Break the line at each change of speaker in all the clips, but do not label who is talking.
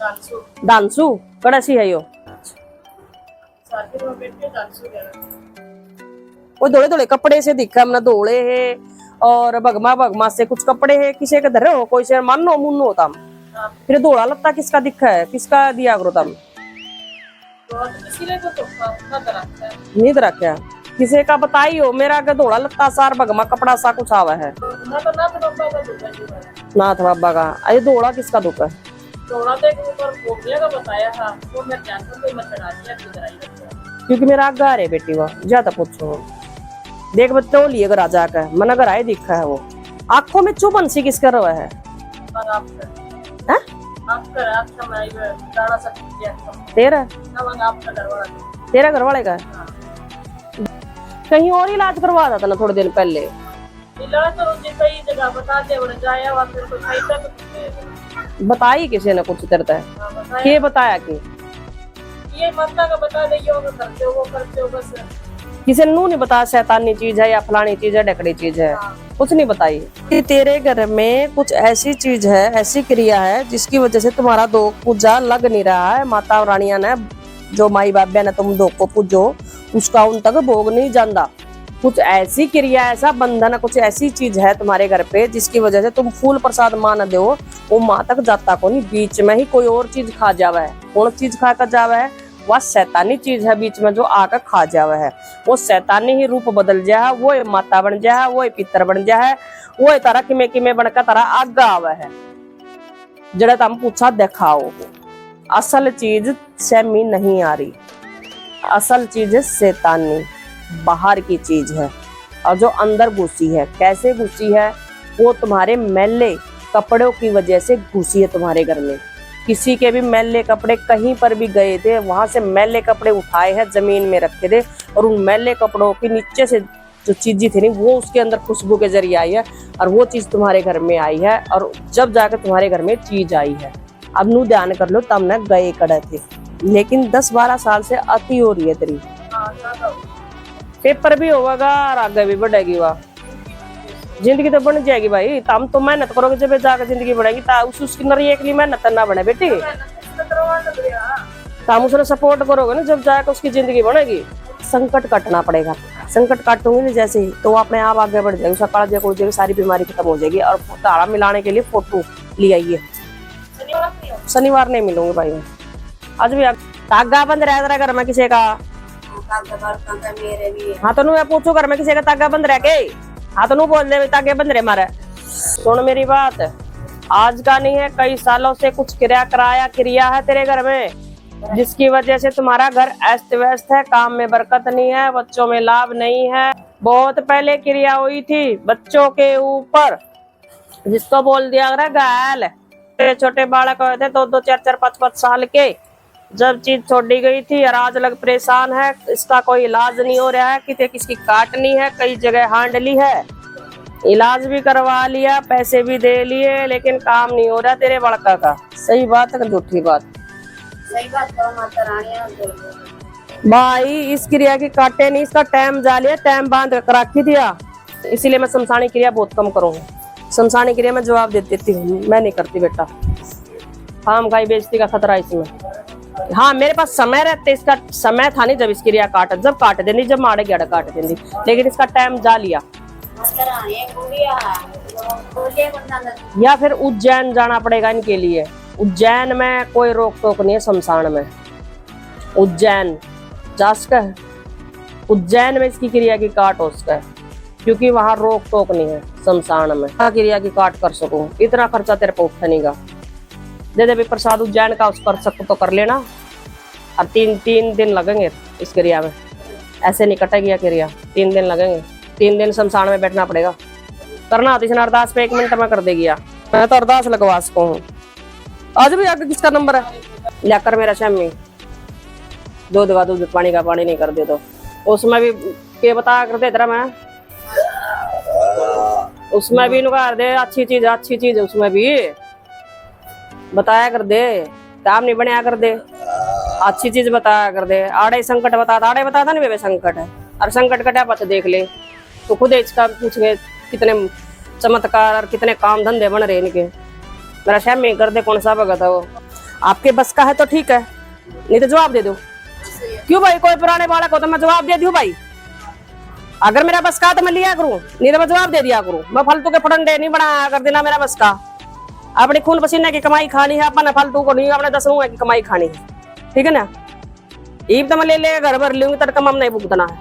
दानसू कड़ा सी है यो। वो धोले धोले कपड़े से दिखा हमने धोले है और भगमा भगमा से कुछ कपड़े है किसी के धरे हो कोई से मानो मुन्नो तम फिर धोला लत्ता किसका दिखा है किसका दिया करो तम नहीं रखा किसी का बताई हो मेरा के धोला लत्ता सार भगमा कपड़ा सा कुछ आवा है नाथ बाबा का अरे धोला किसका दुख है क्योंकि मेरा घर है बेटी वो ज्यादा पूछो देख बच्चों लिए राजा का मन अगर आए दिखा है वो आंखों में चुभन सी किसका रवा है तेरा तेरा घर वाले का कहीं और इलाज करवा था ना थोड़े दिन पहले इलाज तो कई जगह बताई किसी ने कुछ करता है ये बताया कि ये माता का बता दे यो करते हो वो करते हो बस किसी ने नहीं बताया शैतानी चीज है या फलानी चीज है ढकड़ी चीज है कुछ नहीं बताई कि तेरे घर में कुछ ऐसी चीज है ऐसी क्रिया है जिसकी वजह से तुम्हारा दो पूजा लग नहीं रहा है माता रानिया ने जो माई बाब्या ने तुम दो को पूजो उसका उन तक भोग नहीं जाता कुछ ऐसी क्रिया ऐसा बंधन कुछ ऐसी चीज है तुम्हारे घर पे जिसकी वजह से तुम फूल प्रसाद मान दो वो माँ तक जाता को नहीं बीच में ही कोई और चीज खा जावा है कौन चीज खा कर जावा है वह शैतानी चीज है बीच में जो आकर खा जावा है वो शैतानी ही रूप बदल जा है वो माता बन जा है वो पितर बन जा है वो तारा किमे बनकर तारा आगा आवा है जड़ा तुम पूछा दिखाओ असल चीज सेमी नहीं आ रही असल चीज है शैतानी बाहर की चीज है और जो अंदर घुसी है कैसे घुसी है वो तुम्हारे मैले कपड़ों की वजह से घुसी है तुम्हारे घर में किसी के भी मैले कपड़े कहीं पर भी गए थे वहां से मैले कपड़े उठाए हैं जमीन में रखे थे और उन मैले कपड़ों के नीचे से जो चीजें थी नहीं वो उसके अंदर खुशबू के जरिए आई है और वो चीज तुम्हारे घर में आई है और जब जाकर तुम्हारे घर में चीज आई है अब नू ध्यान कर लो तब न गए कड़े थे लेकिन 10-12 साल से अति हो रही है तेरी पेपर भी होगा और आगे भी बढ़ेगी वह जिंदगी तो बन जाएगी भाई तुम तो मेहनत करोगे जब जाकर जिंदगी बढ़ेगी उसकी नरिये के लिए मेहनत ना बने बेटी तुम उसने सपोर्ट करोगे ना जब जाकर उसकी जिंदगी बनेगी संकट काटना पड़ेगा संकट काटूंगी ना जैसे ही तो अपने आप आगे बढ़ जाएगी उसका काला हो जाएगी सारी बीमारी खत्म हो जाएगी और ताड़ा मिलाने के लिए फोटो ले आइए शनिवार नहीं मिलूंगी भाई आज भी तागा बंद रह तेरा घर में किसी का हाँ तो मैं पूछू घर में किसी का तागा बंद रह के हाँ तो बोल दे तागे बंद रहे मारे सुन मेरी बात आज का नहीं है कई सालों से कुछ क्रिया है तेरे घर में जिसकी वजह से तुम्हारा घर अस्त व्यस्त है काम में बरकत नहीं है बच्चों में लाभ नहीं है बहुत पहले क्रिया हुई थी बच्चों के ऊपर जिसको बोल दिया घायल छोटे बालक हुए थे 2-2, 4-4, 5-5 साल के जब चीज छोड़ी गई थी और आज लग परेशान है इसका कोई इलाज नहीं हो रहा है कितने किसकी काटनी है कई जगह हांडली है इलाज भी करवा लिया पैसे भी दे लिए लेकिन काम नहीं हो रहा तेरे बड़का का सही बात है झूठी बात सही बात माता रानी भाई इस क्रिया की काटे नहीं इसका टाइम जा लिया टाइम बांध कर रखी दिया इसीलिए मैं शमशानी क्रिया बहुत कम करूंगा शमशानी क्रिया में जवाब दे देती हूँ मैं नहीं करती बेटा हम गाय बेचती का खतरा इसमें हाँ मेरे पास समय रहते इसका समय था नहीं जब इसकी क्रिया जब काट देनी जब माड़े गेड़ा काट देनी लेकिन इसका टाइम जा लिया या फिर उज्जैन जाना पड़ेगा इनके लिए उज्जैन में कोई रोक टोक नहीं है शमशान में उज्जैन जा सका है उज्जैन में इसकी क्रिया की काट हो सका है क्योंकि वहां रोक टोक नहीं है शमशान में क्रिया की काट कर सकूं इतना खर्चा तेरे पे उठनेगा दे दे प्रसाद उज्जैन का उस कर सकते तो कर लेना और 3 दिन लगेंगे इस क्रिया में ऐसे नहीं कटेगी क्रिया 3 दिन लगेंगे 3 दिन शमशान में बैठना पड़ेगा करना होती अरदास पे 1 मिनट में कर देगी मैं तो अरदास लगवा सकूँ हूँ आज भी आगे किसका नंबर है लेकर मेरा शामी दूध पानी का पानी नहीं कर दे तो उसमें भी के बता कर दे तेरा मैं उसमें भी कर दे अच्छी चीज उसमें भी बताया कर दे काम नहीं बनाया कर दे अच्छी चीज बताया कर दे आड़े संकट बताता नहीं बेबे संकट है और संकट कटा पता देख ले तो खुद इसका पूछ गए कितने चमत्कार और कितने काम धंधे बन रहे इनके मेरा शामी कर दे कौन सा भगत है वो आपके बस का है तो ठीक है, नहीं तो जवाब दे दो। क्यों भाई, कोई पुराने बालक हो तो मैं जवाब दे दूं भाई। अगर मेरा बस का तो मैं लिया करूं, नहीं तो मैं जवाब दे दिया करूं। मैं फालतू के फटंडे नहीं बना कर देना मेरा बस का। अपनी खून पसीने की कमाई खानी है, अपन फालतू को नहीं, अपने 10 रुपए की कमाई खानी है, ठीक है ना। ईब तो मैं ले लेकर घर भर लूंगी, तड़का हम नहीं भुगतना है,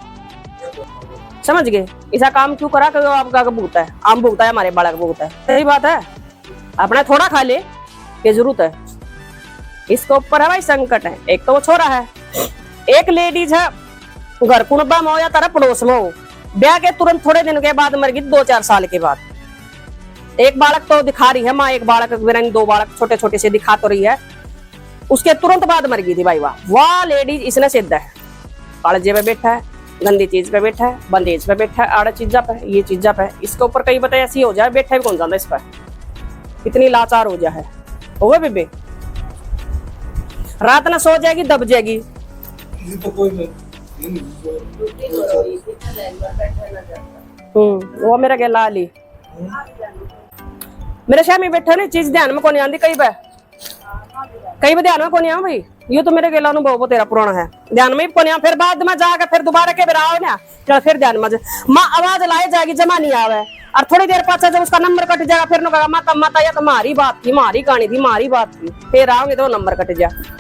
समझ गए। ऐसा काम क्यों करा कि आपका भुगता है, आम भुगता है, हमारे बालक भुगता है, सही बात है। अपना थोड़ा खा ले, ये जरूरत है। इसके ऊपर है भाई संकट है। एक तो वो छोरा है, एक लेडीज है घर कुनबा में हो या तारा पड़ोस में हो, ब्याह के तुरंत थोड़े दिन के बाद मर गई, 2-4 साल के बाद। एक बालक तो दिखा रही है माँ, एक बालक, 2 बालक छोटे छोटे से दिखा तो रही है, उसके तुरंत बाद मर गई थी भाई। वाह लेडीज इसने सिद्ध है, कालजे पे बैठा है, गंदी चीज पे बैठा है, बंदेज पे बैठा है, आड़ा चीजा पे, ये चीजा पे, इसके ऊपर कई बताए ऐसी हो जाए, बैठा भी कौन जाता इस पर, इतनी लाचार हो जाए है बेबे। रात ना सो जाएगी, दब जाएगी। वो मेरा क्या लाली मेरे शहर में बैठा नहीं, चीज ध्यान में कौन आती, कई बार ध्यान में कौन आ भाई। ये तो मेरे गेला अनुभव वो तेरा पुराना है, ध्यान में कौन आ, फिर बाद में जाकर फिर दोबारा के बेरा ना, चल फिर ध्यान में माँ आवाज लाए जाएगी, जमा नहीं आवे, और थोड़ी देर पाछा जब उसका नंबर कट जाएगा, फिर माता माता या तुम्हारी बात थी, हमारी कहानी थी, हमारी बात थी, फिर आओगे तो नंबर कट जाए।